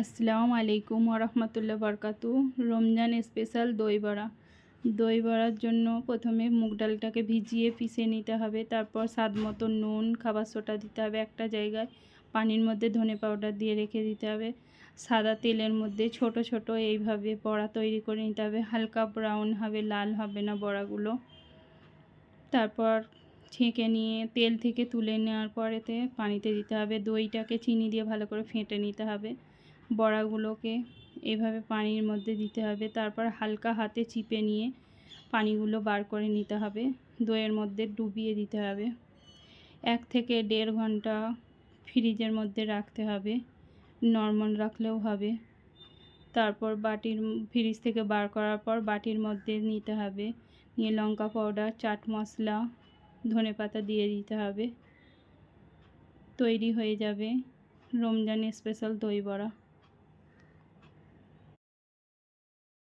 আসসালামু আলাইকুম ওরহমতুল্লাহ বরকাতু। রমজান স্পেশাল দই বড়া। দই বড়ার জন্য প্রথমে মুগ ডালটাকে ভিজিয়ে পিষে নিতে হবে। তারপর স্বাদ মতো নুন, খাবার সোডা দিতে হবে। একটা জায়গায় পানির মধ্যে ধনে পাউডার দিয়ে রেখে দিতে হবে। সাদা তেলের মধ্যে ছোট ছোট এইভাবে বড়া তৈরি করে নিতে হবে। হালকা ব্রাউন হবে, লাল হবে না বড়াগুলো। তারপর ছেঁকে নিয়ে তেল থেকে তুলে নেওয়ার পরেতে পানিতে দিতে হবে। দইটাকে চিনি দিয়ে ভালো করে ফেটে নিতে হবে। বড়াগুলোকে এভাবে পানির মধ্যে দিতে হবে। তারপর হালকা হাতে চিপে নিয়ে পানিগুলো বার করে নিতে হবে। দইয়ের মধ্যে ডুবিয়ে দিতে হবে। 1 থেকে 1.5 ঘন্টা ফ্রিজের মধ্যে রাখতে হবে। নরমাল রাখলেও হবে। তারপর ফ্রিজ থেকে বার করার পর বাটির মধ্যে নিতে হবে। নিয়ে লঙ্কা পাউডার, চাট মশলা, ধনেপাতা দিয়ে দিতে হবে। তৈরি হয়ে যাবে রমজান স্পেশাল দই বড়া।